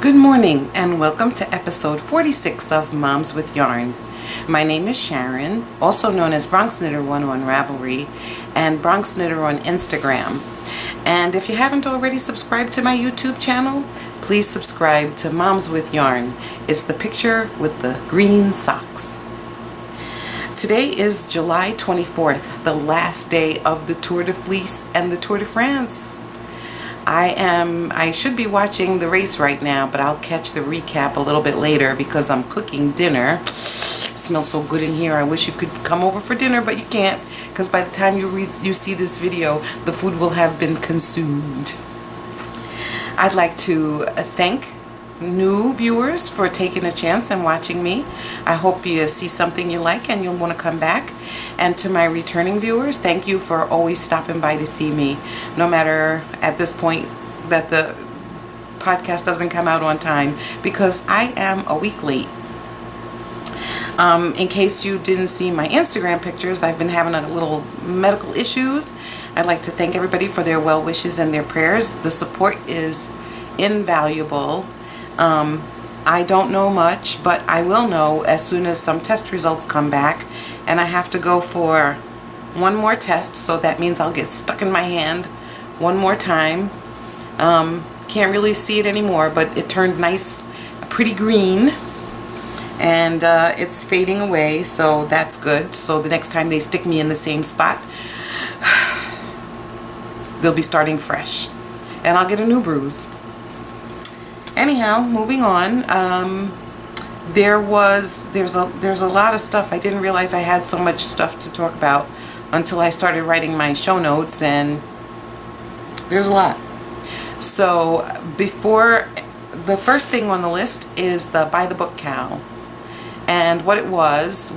Good morning and welcome to episode 46 of Moms with Yarn. My name is Sharon, also known as Bronx Knitter 1 on Ravelry and Bronx Knitter on Instagram. And if you haven't already subscribed to my YouTube channel, please subscribe to Moms with Yarn. It's the picture with the green socks. Today is July 24th, the last day of the Tour de Fleece and the Tour de France. I should be watching the race right now, but I'll catch the recap a little bit later because I'm cooking dinner. It smells so good in here. I wish you could come over for dinner, but you can't because by the time you see this video, the food will have been consumed. I'd like to thank new viewers for taking a chance and watching me. I hope you see something you like and you'll want to come back. And to my returning viewers, thank you for always stopping by to see me, no matter at this point that the podcast doesn't come out on time, because I am a week late. In case you didn't see my Instagram pictures, I've been having a little medical issues. I'd like to thank everybody for their well wishes and their prayers. The support is invaluable. I don't know much, but I will know as soon as some test results come back, and I have to go for one more test, so that means I'll get stuck in my hand one more time. Can't really see it anymore, but it turned nice, pretty green, and it's fading away, so that's good. So the next time they stick me in the same spot, they'll be starting fresh, and I'll get a new bruise. Anyhow, moving on. There's a lot of stuff. I didn't realize I had so much stuff to talk about until I started writing my show notes, and there's a lot. So before, the first thing on the list is the Buy the Book Cal. And what it was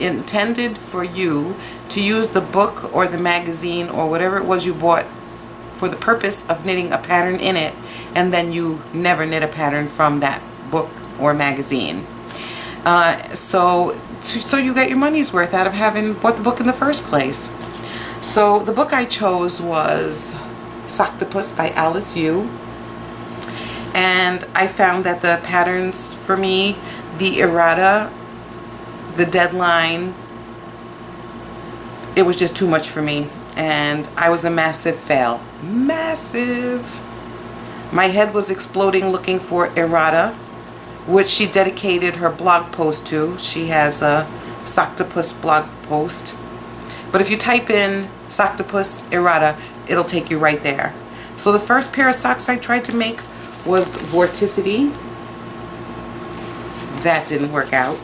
intended for you to use the book or the magazine or whatever it was you bought for the purpose of knitting a pattern in it, and then you never knit a pattern from that book or magazine. So you get your money's worth out of having bought the book in the first place. So the book I chose was Socktopus by Alice Yu, and I found that the patterns for me, the errata, the deadline, it was just too much for me, and I was a massive fail. Massive. My head was exploding looking for errata, which she dedicated her blog post to. She has a Socktopus blog post. But if you type in Socktopus errata, it'll take you right there. So the first pair of socks I tried to make was Vorticity. That didn't work out.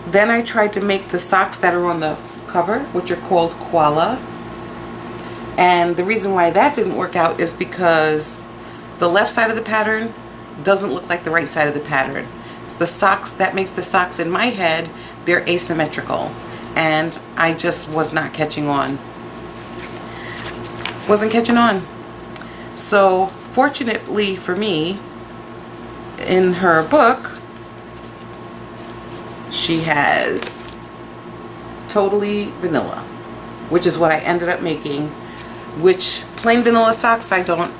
Then I tried to make the socks that are on the cover, which are called Koala. And the reason why that didn't work out is because the left side of the pattern doesn't look like the right side of the pattern. The socks, that makes the socks in my head, they're asymmetrical. And I just was not catching on. Wasn't catching on. So fortunately for me, in her book, she has Totally Vanilla, which is what I ended up making, which plain vanilla socks I don't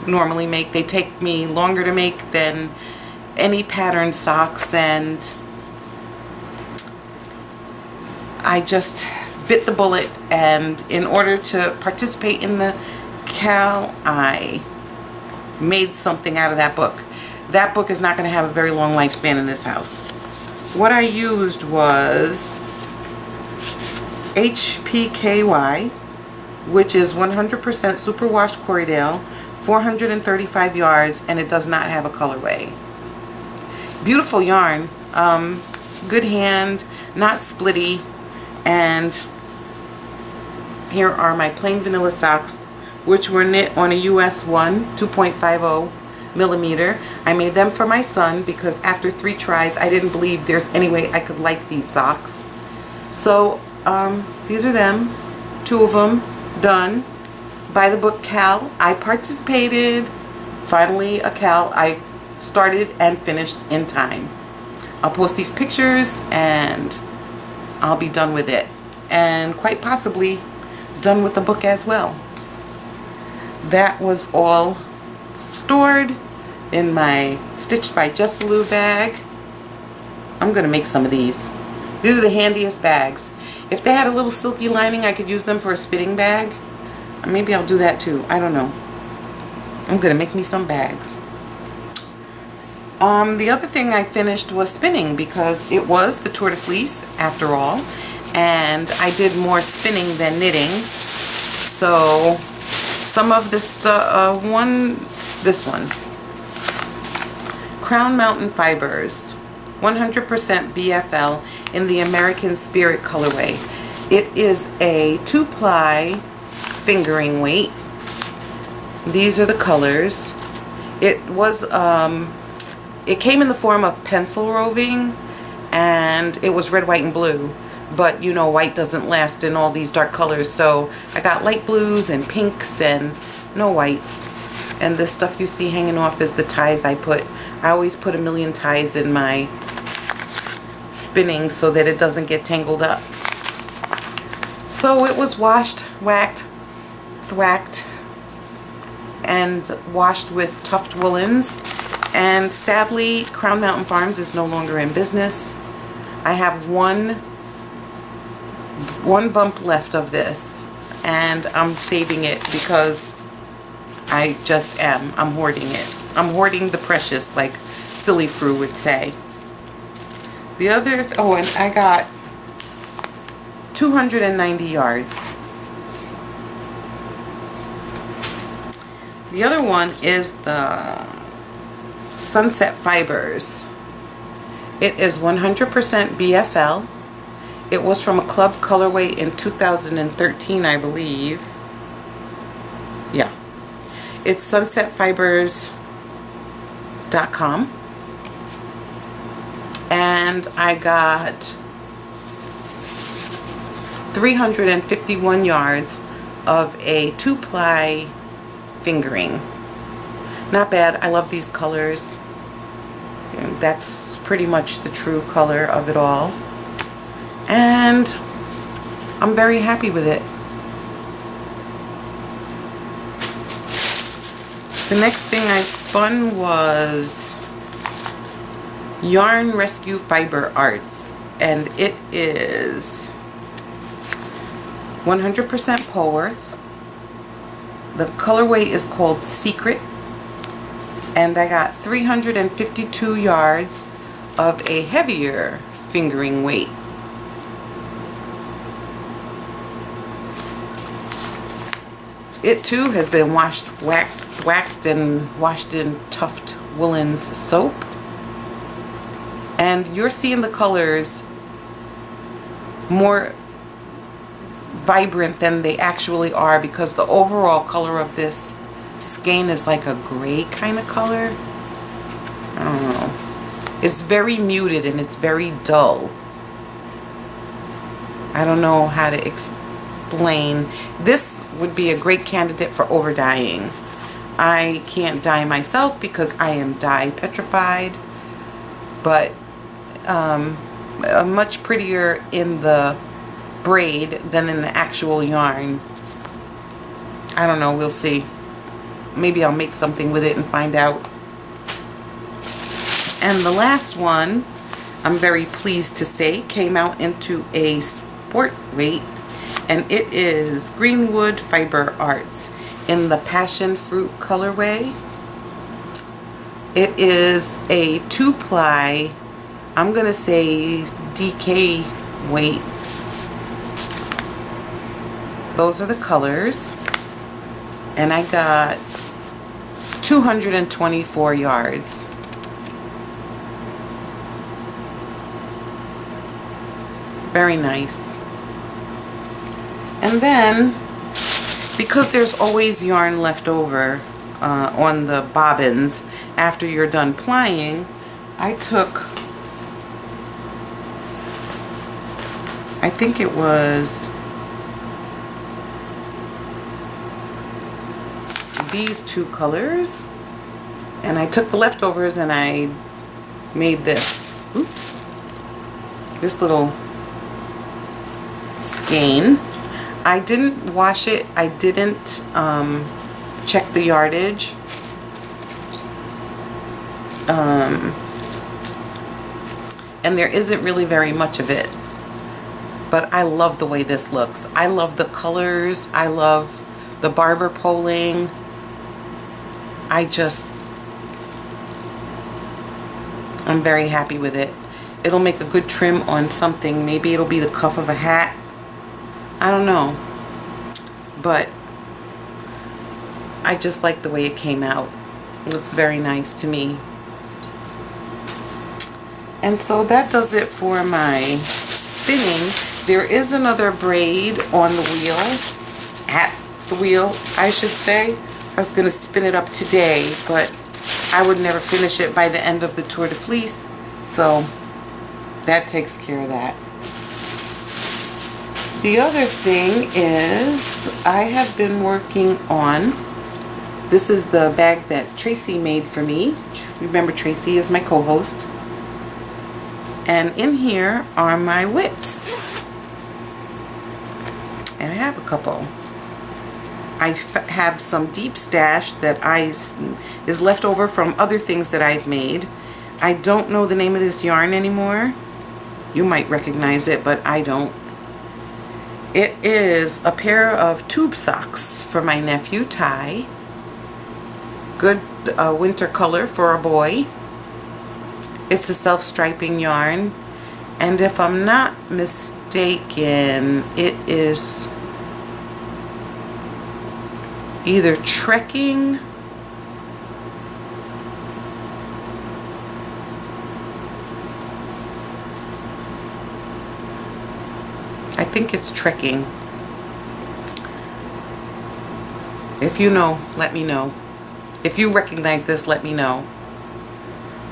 normally make. They take me longer to make than any patterned socks, and I just bit the bullet, and in order to participate in the Cal, I made something out of that book. That book is not going to have a very long lifespan in this house. What I used was HPKY, which is 100% superwash Corriedale, 435 yards, and it does not have a colorway. Beautiful yarn, good hand, not splitty, and here are my plain vanilla socks, which were knit on a US 1 2.50 millimeter. I made them for my son because after 3 tries I didn't believe there's any way I could like these socks. So these are them, 2 of them done. Buy the Book Cal, I participated. Finally a Cal I started and finished in time. I'll post these pictures and I'll be done with it, and quite possibly done with the book as well. That was all stored in my Stitched by Jessalou bag. I'm gonna make some of these. These are the handiest bags. If they had a little silky lining, I could use them for a spinning bag. Maybe I'll do that too. I don't know. I'm gonna make me some bags. The other thing I finished was spinning, because it was the Tour de Fleece after all, and I did more spinning than knitting. So some of this stuff, this one, Crown Mountain Fibers, 100% BFL in the American Spirit colorway. It is a 2-ply fingering weight. These are the colors. It was it came in the form of pencil roving, and it was red, white, and blue. But you know, white doesn't last in all these dark colors, so I got light blues and pinks and no whites. And this stuff you see hanging off is the ties I put. I always put a million ties in my spinning so that it doesn't get tangled up. So it was washed, whacked, thwacked, and washed with Tuft Woolens. And sadly, Crown Mountain Farms is no longer in business. I have one bump left of this, and I'm saving it because I just am. I'm hoarding it. I'm hoarding the precious, like Silly Fru would say. The other, oh, and I got 290 yards. The other one is the Sunset Fibers. It is 100% BFL. It was from a club colorway in 2013, I believe. Yeah. It's sunsetfibers.com. And I got 351 yards of a 2-ply fingering. Not bad. I love these colors. And that's pretty much the true color of it all. And I'm very happy with it. The next thing I spun was Yarn Rescue Fiber Arts, and it is 100% Polworth. The colorway is called Secret, and I got 352 yards of a heavier fingering weight. It too has been washed, whacked, and washed in Tuft Woolens soap. And you're seeing the colors more vibrant than they actually are, because the overall color of this skein is like a gray kind of color. I don't know. It's very muted and it's very dull. I don't know how to explain. This would be a great candidate for over dyeing. I can't dye myself because I am dye petrified, but much prettier in the braid than in the actual yarn. I don't know, we'll see. Maybe I'll make something with it and find out. And the last one, I'm very pleased to say, came out into a sport weight, and it is Greenwood Fiber Arts in the Passion Fruit colorway. It is a 2-ply, I'm gonna say DK weight. Those are the colors, and I got 224 yards. Very nice. And then, because there's always yarn left over on the bobbins after you're done plying, I took, I think it was these two colors, and I took the leftovers and I made this, oops, this little skein. I didn't wash it, I didn't check the yardage, And there isn't really very much of it. But I love the way this looks. I love the colors. I love the barber poling. I'm very happy with it. It'll make a good trim on something. Maybe it'll be the cuff of a hat. I don't know. But I just like the way it came out. It looks very nice to me. And so that does it for my spinning. There is another braid on the wheel, at the wheel, I should say. I was going to spin it up today, but I would never finish it by the end of the Tour de Fleece. So that takes care of that. The other thing is I have been working on, this is the bag that Tracy made for me. Remember, Tracy is my co-host. And in here are my whips. And I have a couple. I have some deep stash that is left over from other things that I've made. I don't know the name of this yarn anymore. You might recognize it, but I don't. It is a pair of tube socks for my nephew, Ty. Good winter color for a boy. It's a self-striping yarn. And if I'm not mistaken, it is either trekking I think it's trekking. If you know, let me know. If you recognize this, let me know.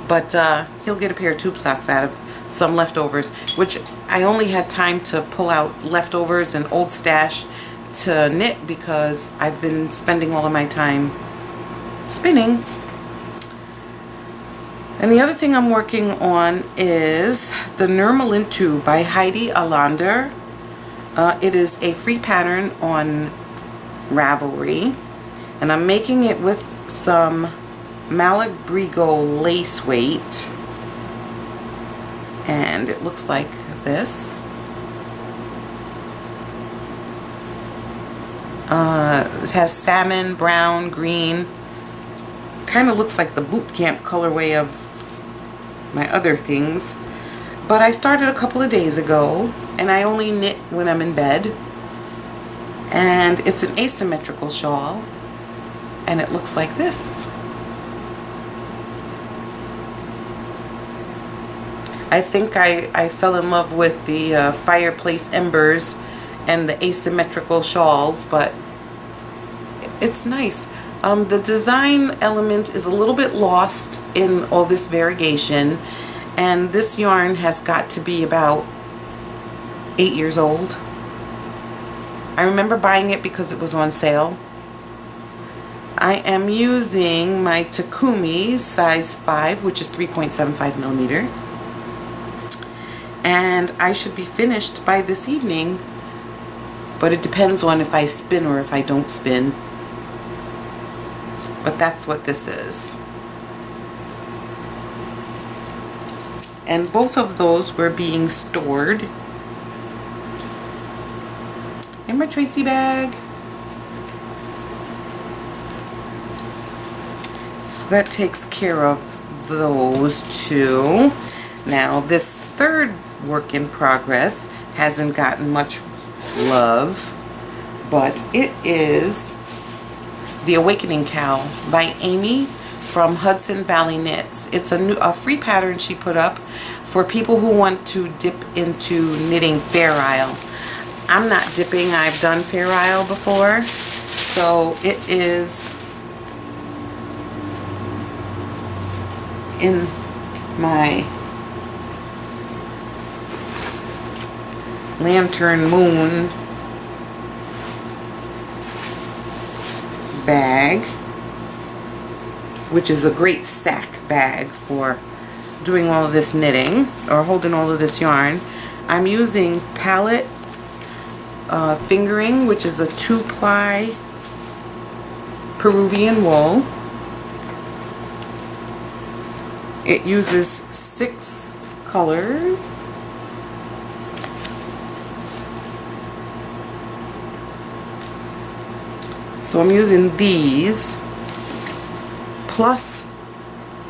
But he'll get a pair of tube socks out of some leftovers, which I only had time to pull out leftovers and old stash to knit because I've been spending all of my time spinning. And the other thing I'm working on is the Nurmalin 2 by Heidi Alander. It is a free pattern on Ravelry, and I'm making it with some Malabrigo lace weight, and it looks like this. It has salmon, brown, green. Kind of looks like the boot camp colorway of my other things. But I started a couple of days ago, and I only knit when I'm in bed. And it's an asymmetrical shawl, and it looks like this. I think I fell in love with the fireplace embers and the asymmetrical shawls, but it's nice. The design element is a little bit lost in all this variegation, and this yarn has got to be about 8 years old. I remember buying it because it was on sale. I am using my Takumi size 5, which is 3.75 millimeter. And I should be finished by this evening, but it depends on if I spin or if I don't spin. But that's what this is. And both of those were being stored in my Tracy bag. So that takes care of those two. Now this third work in progress hasn't gotten much love, but it is The Awakening Cow by Amy from Hudson Valley Knits. It's a free pattern she put up for people who want to dip into knitting Fair Isle. I'm not dipping. I've done Fair Isle before, so it is in my Lantern Moon bag, which is a great sack bag for doing all of this knitting or holding all of this yarn. I'm using Palette Fingering, which is a 2-ply Peruvian wool. It uses 6 colors. So I'm using these plus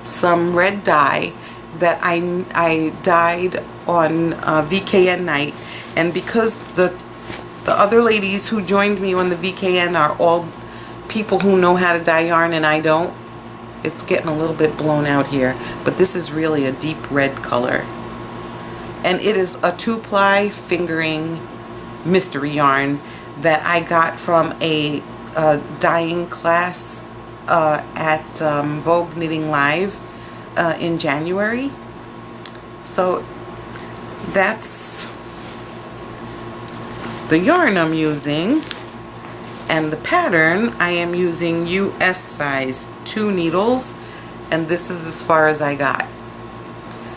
some red dye that I dyed on VKN night, and because the other ladies who joined me on the VKN are all people who know how to dye yarn and I don't, it's getting a little bit blown out here, but this is really a deep red color, and it is a 2-ply fingering mystery yarn that I got from a dyeing class at Vogue Knitting Live in January. So that's the yarn I'm using, and the pattern I am using US size 2 needles, and this is as far as I got.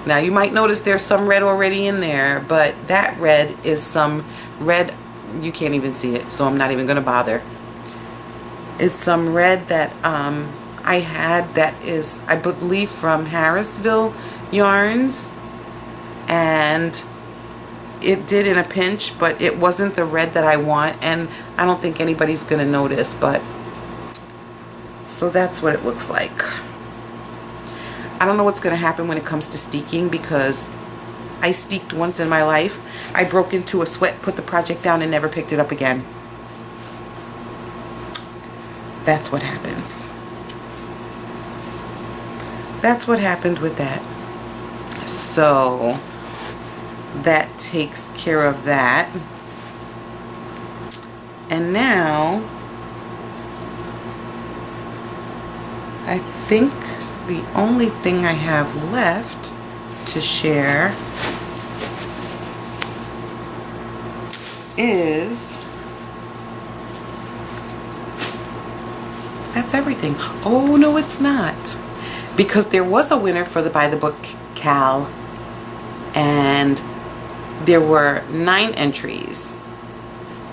Now you might notice there's some red already in there, but that red is some red, you can't even see it, so I'm not even gonna bother. It's some red that I had that is, I believe, from Harrisville Yarns, and it did in a pinch, but it wasn't the red that I want, and I don't think anybody's gonna notice, but so that's what it looks like. I don't know what's gonna happen when it comes to steeking, because I steeked once in my life. I broke into a sweat, put the project down, and never picked it up again. That's what happens. That's what happened with that. So that takes care of that. And now I think the only thing I have left to share is, that's everything. Oh no, it's not, because there was a winner for the By the Book Cal, and there were 9 entries.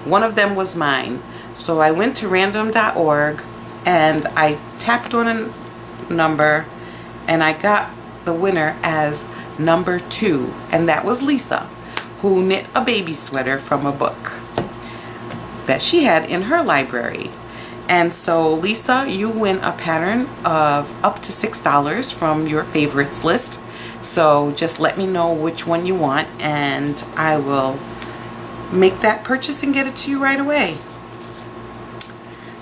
One of them was mine. So I went to random.org and I tapped on a number, and I got the winner as number 2, and that was Lisa, who knit a baby sweater from a book that she had in her library. And so Lisa, you win a pattern of up to $6 from your favorites list. So just let me know which one you want, and I will make that purchase and get it to you right away.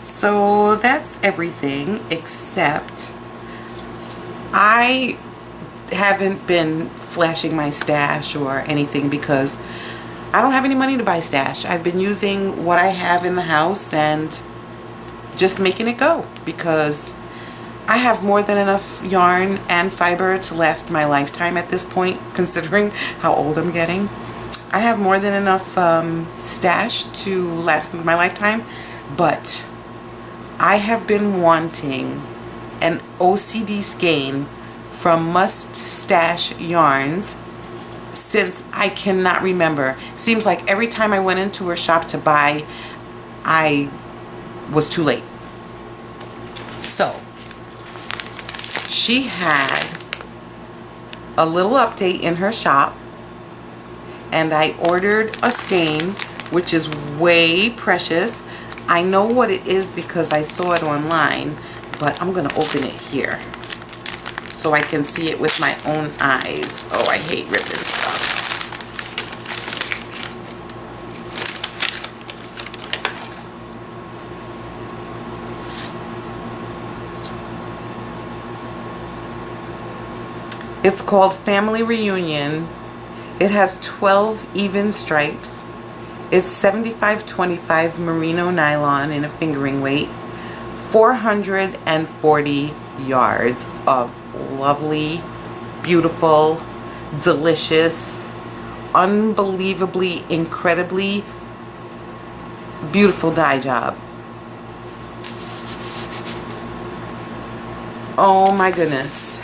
So that's everything, except I haven't been flashing my stash or anything because I don't have any money to buy stash. I've been using what I have in the house and just making it go, because I have more than enough yarn and fiber to last my lifetime at this point, considering how old I'm getting. I have more than enough stash to last my lifetime, but I have been wanting an OCD skein from Must Stash Yarns since I cannot remember. Seems like every time I went into her shop to buy, I was too late. So she had a little update in her shop, and I ordered a skein, which is way precious. I know what it is because I saw it online, but I'm gonna open it here so I can see it with my own eyes. Oh, I hate ripping stuff. It's called Family Reunion. It has 12 even stripes. It's 75/25 merino nylon in a fingering weight. 440 yards of lovely, beautiful, delicious, unbelievably, incredibly beautiful dye job. Oh my goodness.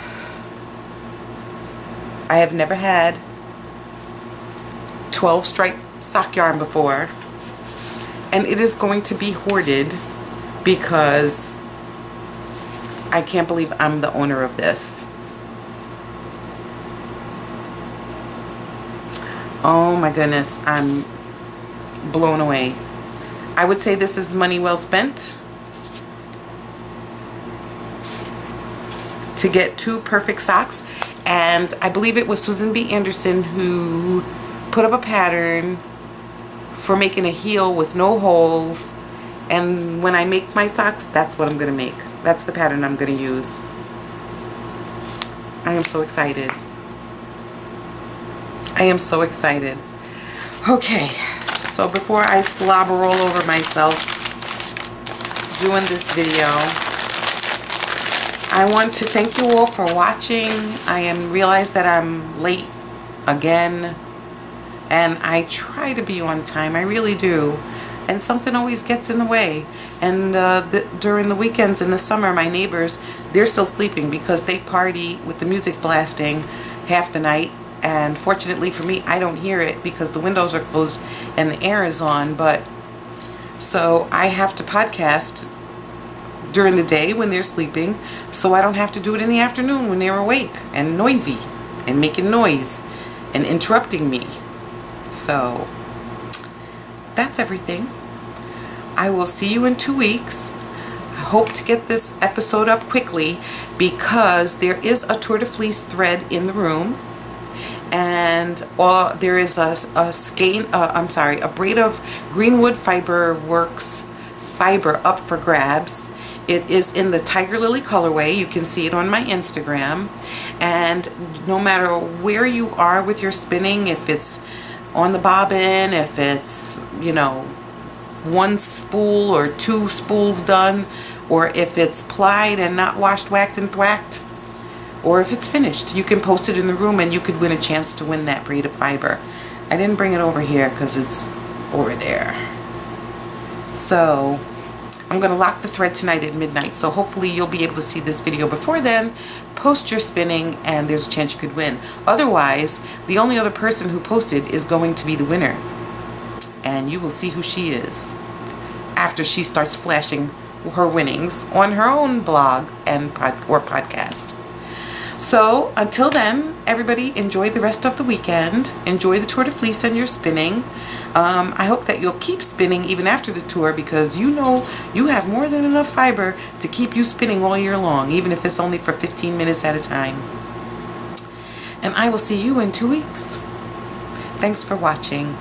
I have never had 12 stripe sock yarn before, and it is going to be hoarded because I can't believe I'm the owner of this. Oh my goodness, I'm blown away. I would say this is money well spent to get 2 perfect socks. And I believe it was Susan B. Anderson who put up a pattern for making a heel with no holes. And when I make my socks, that's what I'm going to make. That's the pattern I'm going to use. I am so excited. I am so excited. Okay, so before I slobber all over myself doing this video, I want to thank you all for watching. I realize that I'm late again, and I try to be on time. I really do. And something always gets in the way. And during the weekends in the summer, my neighbors, they're still sleeping because they party with the music blasting half the night. And fortunately for me, I don't hear it because the windows are closed and the air is on. But so I have to podcast during the day when they're sleeping, so I don't have to do it in the afternoon when they're awake and noisy and making noise and interrupting me. So that's everything. I will see you in 2 weeks. I hope to get this episode up quickly because there is a Tour de Fleece thread in the room, and there is a braid of Greenwood Fiber Works fiber up for grabs. It is in the Tiger Lily colorway. You can see it on my Instagram. And no matter where you are with your spinning, if it's on the bobbin, if it's, you know, 1 spool or 2 spools done, or if it's plied and not washed, whacked, and thwacked, or if it's finished, you can post it in the room and you could win a chance to win that braid of fiber. I didn't bring it over here because it's over there. So I'm going to lock the thread tonight at midnight, so hopefully you'll be able to see this video before then. Post your spinning and there's a chance you could win. Otherwise, the only other person who posted is going to be the winner. And you will see who she is after she starts flashing her winnings on her own blog and podcast. So until then, everybody enjoy the rest of the weekend. Enjoy the Tour de Fleece and your spinning. I hope that you'll keep spinning even after the tour, because you know you have more than enough fiber to keep you spinning all year long, even if it's only for 15 minutes at a time. And I will see you in 2 weeks. Thanks for watching.